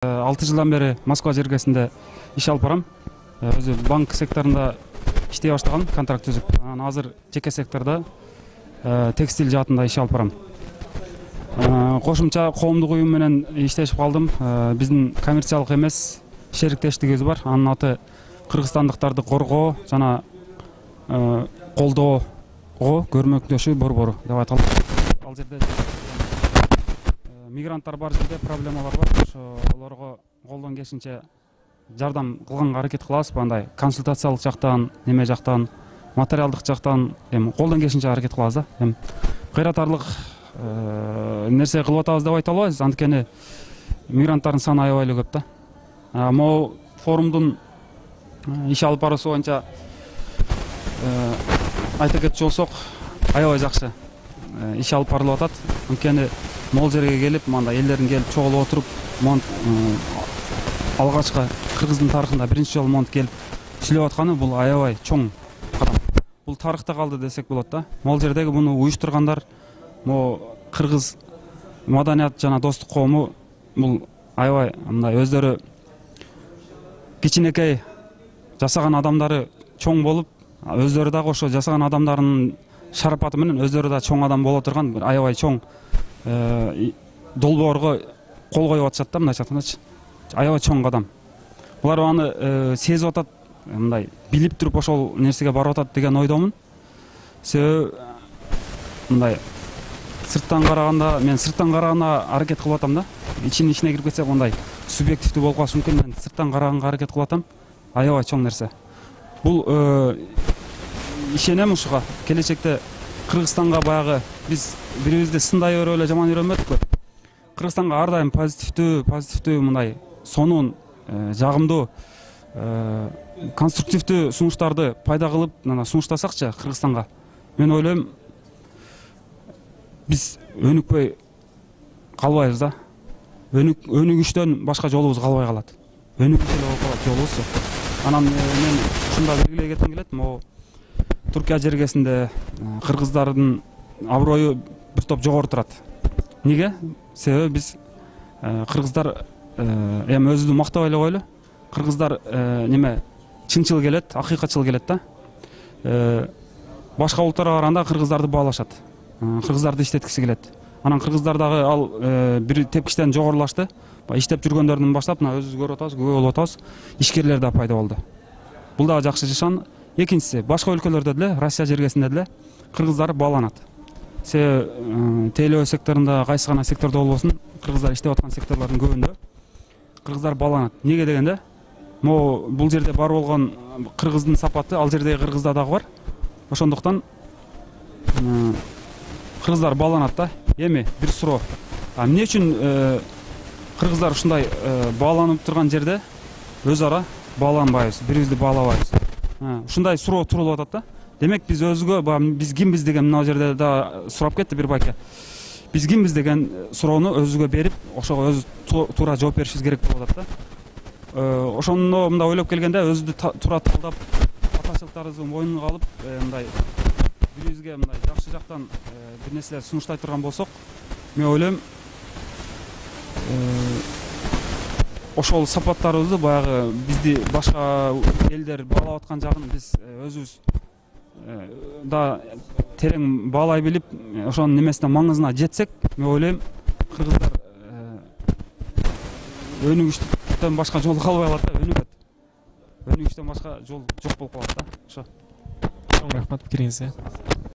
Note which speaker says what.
Speaker 1: 6 жылдан бeri Москва жергесинде иш алып барам. Өзү банк секторунда иштей баштагам, контракт түзүп. Анан азыр жеке секторда текстиль жаатында иш алып барам. Кошумча коомдук уюм менен иштешип калдым. Биздин коммерциялык эмес шериктештигибиз бар. Анын аты кыргызстандыктарды коргоо жана колдоого көрмөктөшүү борбору деп аталат. Ал жерде мигранттар бар жерде проблемалар бар. Олорго колдон келишинче жардам кылганга аракет кылабыз. Андай консультациялык жактан, неме жактан, материалдык жактан колдон келишинче аракет кылабыз да. Кыйратарлык нерсе кылып атабыз деп айта албайбыз. Анткени мигранттардын саны аябай эле көп да. Могу форумдун иш алып баруусу боюнча айта кетчү болсок, аябай жакшы иш алып барылып атат. Анткени могул жерге келип, мындай элдердин келип чогулуп отуруп, алгачкы Кыргыздын тарыхында биринчи жолу монт келип иштеп атканы бул аябай чоң кадам. Бул тарыхта калды десек болот да. Могул жердеги муну уюштургандар, могу кыргыз маданият жана достук коому бул аябай мындай өздөрү кичинекей жасаган адамдары чоң болуп, өздөрү дагы ошо жасаган адамдардын шарапаты менен өздөрү да чоң адам боло турган бир аябай чоң долбоорго кол коюп атышат да, мындайча айткандачы. Аябай чоң кадам. Булар аны сезип атат, мындай билип туруп ошол нерсеге барып атат деген ойдомун. Себеби мындай сырттан караганда, мен сырттан караганга аракет кылып атам да. Ичине кирип кетсек мындай субъективдүү болуп калышы мүмкүн. Мен сырттан караганга аракет кылып атам. Аябай чоң нерсе. Бул ишенем ушуга. Келечекте Кыргызстанга баягы биз бирибизди сындай өрүп эле жаман үйрөнбөдүкпү. Кыргызстанга ар дайым позитивдүү мындай сонун, жагымдуу, конструктивдүү сунуштарды пайда кылып, сунуштасакчы Кыргызстанга. Мен ойлойм, биз өнүкпөй калбайбыз да. Өнүгүштөн башка жолубуз калбай калат. Өнүгүш эле болуп калат жолубуз. Анан мен ушунда белгилей кетким келет. Могу Түркия жергесинде кыргыздардын аброю бир топ жогору турат. Неге? Себеби биз кыргыздар өзүбүздү мактабай эле койлу. Кыргыздар неме чынчыл келет, акыйкатчыл келет да. Башка улуттарга караганда кыргыздарды баалашат. Кыргыздарды иштеткиси келет. Анан кыргыздар дагы ал бир тепкичтен жогорулашты. Иштеп жүргөндөрдөн баштап мына өзүбүз көрүп атабыз, күбө болуп атабыз. Ишкерлер да пайда болду. Бул дагы жакшы жашан. Экинчиси, башка өлкөлөрдө деле, Россия жергесинде деле кыргыздар бааланат. Себеби тейлөө секторунда, кайсы гана сектордо болбосун, кыргыздар иштеп аткан секторлордун көбүндө кыргыздар бааланат. Неге дегенде, могу бул жерде бар болгон кыргыздын сапаты ал жердеги кыргызда дагы бар. Ошондуктан кыргыздар бааланат да. Эми бир суроо. Эмне үчүн кыргыздар ушундай бааланып турган жерде өз ара бааланбайбыз, бирибизди баалабайбыз? Ушундай суроо турулуп атат да. Демек биз өзгө биз кимбиз деген мына жерде да сурап кетти бир байке. Биз кимбиз деген суроону өзүгө берип, ошого өзү туура жооп беришибиз керек болуп атат да. Ошондо мындай ойлоп келгенде өзүбүздү туура талдап, атачылыктарыбызды мойнуна алып, мындай бирибизге мындай жакшы жактан бир нерселер сунуштай турган болсок, мен ойлойм, ошол сапаттарыбызды баягы бизди башка элдер баалап аткан жагын биз өзүбүз да терең баалай билип, ошонун немесине маңызына жетсек, мен ойлойм, кыргыздар өнүгүштөн башка жол калбай калат да, өнүгөт. Өнүгүштөн башка жол жок болуп калат да. Ошо.
Speaker 2: Рахмат пикириңизге.